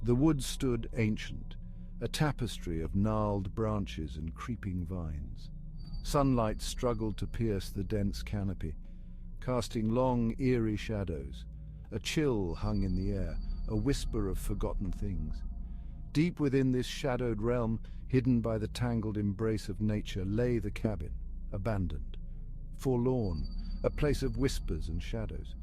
The woods stood ancient, a tapestry of gnarled branches and creeping vines. Sunlight struggled to pierce the dense canopy, casting long, eerie shadows. A chill hung in the air, a whisper of forgotten things. Deep within this shadowed realm, hidden by the tangled embrace of nature, lay the cabin, abandoned, forlorn, a place of whispers and shadows.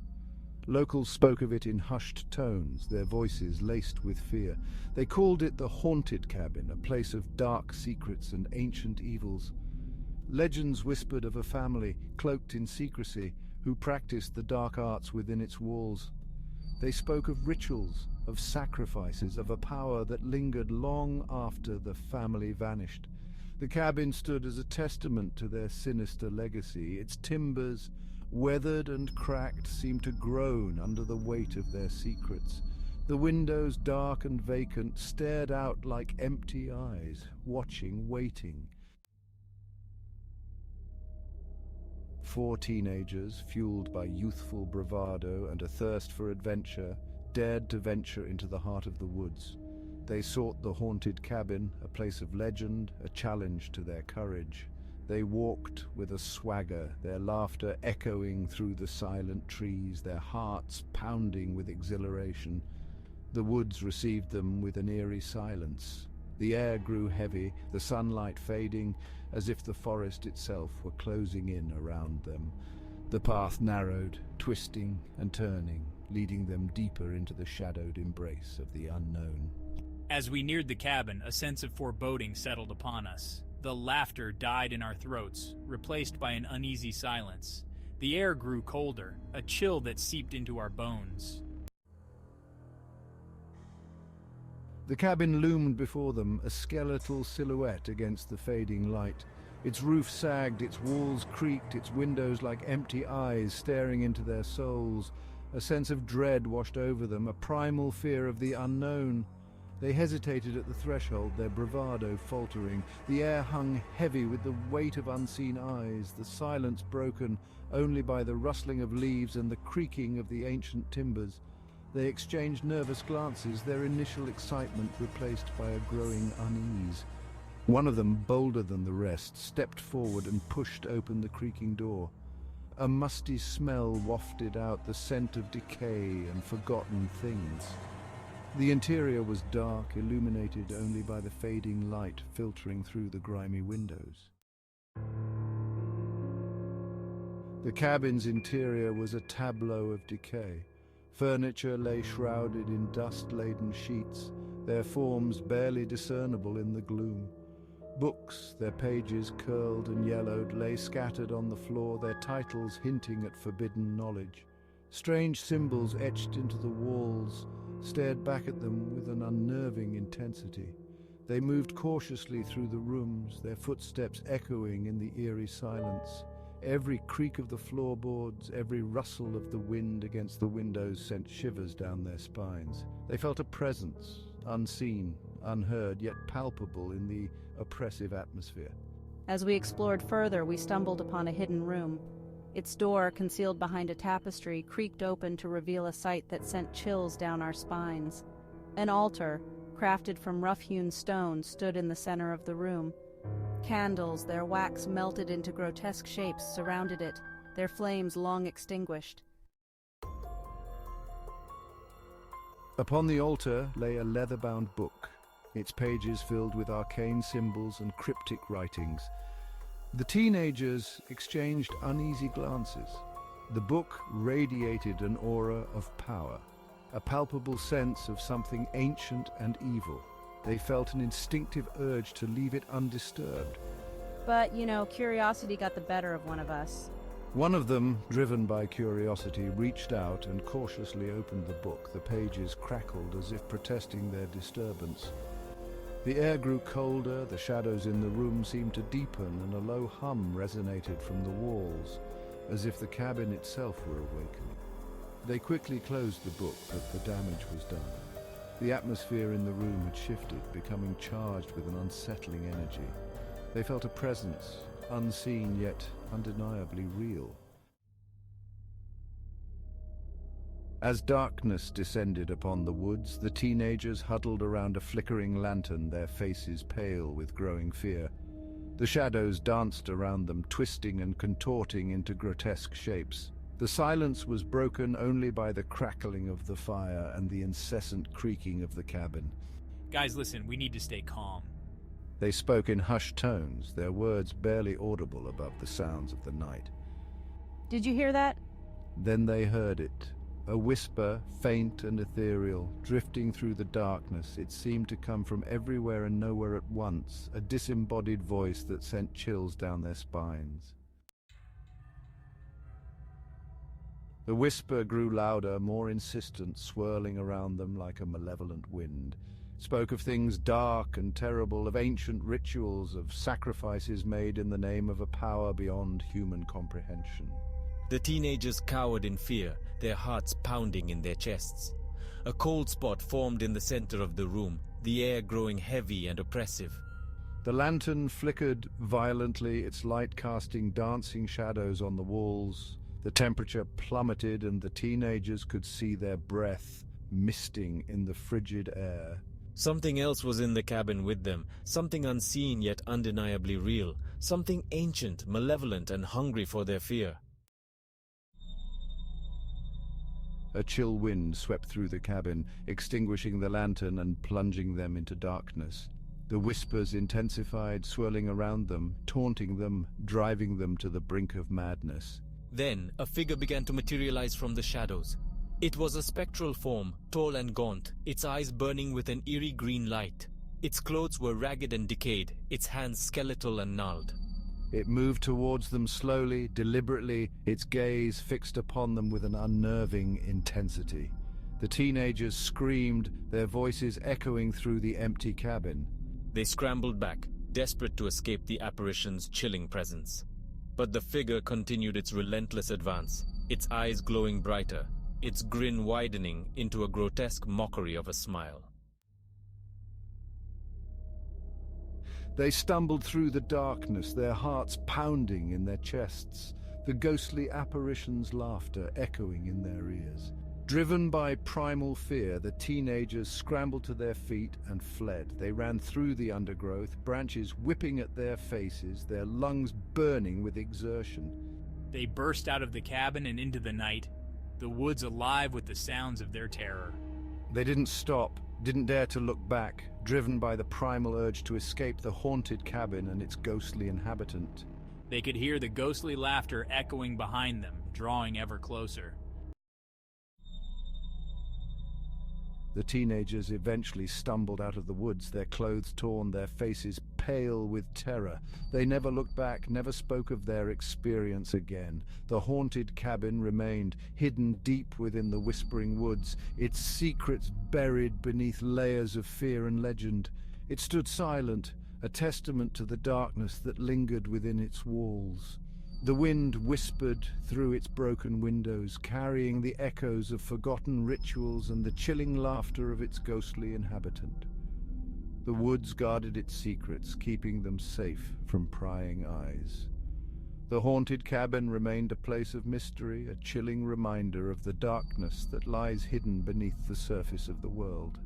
Locals spoke of it in hushed tones, their voices laced with fear. They called it the haunted cabin, a place of dark secrets and ancient evils. Legends whispered of a family, cloaked in secrecy, who practiced the dark arts within its walls. They spoke of rituals, of sacrifices, of a power that lingered long after the family vanished. The cabin stood as a testament to their sinister legacy. Its timbers, weathered and cracked, seemed to groan under the weight of their secrets. The windows, dark and vacant, stared out like empty eyes, watching, waiting. 4 teenagers, fueled by youthful bravado and a thirst for adventure, dared to venture into the heart of the woods. They sought the haunted cabin, a place of legend, a challenge to their courage. They walked with a swagger, their laughter echoing through the silent trees, their hearts pounding with exhilaration. The woods received them with an eerie silence. The air grew heavy, the sunlight fading, as if the forest itself were closing in around them. The path narrowed, twisting and turning, leading them deeper into the shadowed embrace of the unknown. As we neared the cabin, a sense of foreboding settled upon us. The laughter died in our throats, replaced by an uneasy silence. The air grew colder, a chill that seeped into our bones. The cabin loomed before them, a skeletal silhouette against the fading light. Its roof sagged, its walls creaked, its windows like empty eyes staring into their souls. A sense of dread washed over them, a primal fear of the unknown. They hesitated at the threshold, their bravado faltering. The air hung heavy with the weight of unseen eyes, the silence broken only by the rustling of leaves and the creaking of the ancient timbers. They exchanged nervous glances, their initial excitement replaced by a growing unease. One of them, bolder than the rest, stepped forward and pushed open the creaking door. A musty smell wafted out, the scent of decay and forgotten things. The interior was dark, illuminated only by the fading light filtering through the grimy windows. The cabin's interior was a tableau of decay. Furniture lay shrouded in dust-laden sheets, their forms barely discernible in the gloom. Books, their pages curled and yellowed, lay scattered on the floor, their titles hinting at forbidden knowledge. Strange symbols etched into the walls stared back at them with an unnerving intensity. They moved cautiously through the rooms, their footsteps echoing in the eerie silence. Every creak of the floorboards, every rustle of the wind against the windows sent shivers down their spines. They felt a presence, unseen, unheard, yet palpable in the oppressive atmosphere. As we explored further, we stumbled upon a hidden room. Its door, concealed behind a tapestry, creaked open to reveal a sight that sent chills down our spines. An altar, crafted from rough-hewn stone, stood in the center of the room. Candles, their wax melted into grotesque shapes, surrounded it, their flames long extinguished. Upon the altar lay a leather-bound book, its pages filled with arcane symbols and cryptic writings. The teenagers exchanged uneasy glances. The book radiated an aura of power, a palpable sense of something ancient and evil. They felt an instinctive urge to leave it undisturbed. But, curiosity got the better of one of us. One of them, driven by curiosity, reached out and cautiously opened the book. The pages crackled as if protesting their disturbance. The air grew colder, the shadows in the room seemed to deepen, and a low hum resonated from the walls, as if the cabin itself were awakening. They quickly closed the book, but the damage was done. The atmosphere in the room had shifted, becoming charged with an unsettling energy. They felt a presence, unseen yet undeniably real. As darkness descended upon the woods, the teenagers huddled around a flickering lantern, their faces pale with growing fear. The shadows danced around them, twisting and contorting into grotesque shapes. The silence was broken only by the crackling of the fire and the incessant creaking of the cabin. Guys, listen, we need to stay calm. They spoke in hushed tones, their words barely audible above the sounds of the night. Did you hear that? Then they heard it. A whisper, faint and ethereal, drifting through the darkness. It seemed to come from everywhere and nowhere at once, a disembodied voice that sent chills down their spines. The whisper grew louder, more insistent, swirling around them like a malevolent wind. It spoke of things dark and terrible, of ancient rituals, of sacrifices made in the name of a power beyond human comprehension. The teenagers cowered in fear, their hearts pounding in their chests. A cold spot formed in the center of the room, the air growing heavy and oppressive. The lantern flickered violently, its light casting dancing shadows on the walls. The temperature plummeted and the teenagers could see their breath misting in the frigid air. Something else was in the cabin with them, something unseen yet undeniably real, something ancient, malevolent, and hungry for their fear. A chill wind swept through the cabin, extinguishing the lantern and plunging them into darkness. The whispers intensified, swirling around them, taunting them, driving them to the brink of madness. Then, a figure began to materialize from the shadows. It was a spectral form, tall and gaunt, its eyes burning with an eerie green light. Its clothes were ragged and decayed, its hands skeletal and gnarled. It moved towards them slowly, deliberately, its gaze fixed upon them with an unnerving intensity. The teenagers screamed, their voices echoing through the empty cabin. They scrambled back, desperate to escape the apparition's chilling presence. But the figure continued its relentless advance, its eyes glowing brighter, its grin widening into a grotesque mockery of a smile. They stumbled through the darkness, their hearts pounding in their chests, the ghostly apparition's laughter echoing in their ears. Driven by primal fear, the teenagers scrambled to their feet and fled. They ran through the undergrowth, branches whipping at their faces, their lungs burning with exertion. They burst out of the cabin and into the night, the woods alive with the sounds of their terror. They didn't stop, didn't dare to look back, driven by the primal urge to escape the haunted cabin and its ghostly inhabitant. They could hear the ghostly laughter echoing behind them, drawing ever closer. The teenagers eventually stumbled out of the woods, their clothes torn, their faces pale with terror. They never looked back, never spoke of their experience again. The haunted cabin remained, hidden deep within the whispering woods, its secrets buried beneath layers of fear and legend. It stood silent, a testament to the darkness that lingered within its walls. The wind whispered through its broken windows, carrying the echoes of forgotten rituals and the chilling laughter of its ghostly inhabitant. The woods guarded its secrets, keeping them safe from prying eyes. The haunted cabin remained a place of mystery, a chilling reminder of the darkness that lies hidden beneath the surface of the world.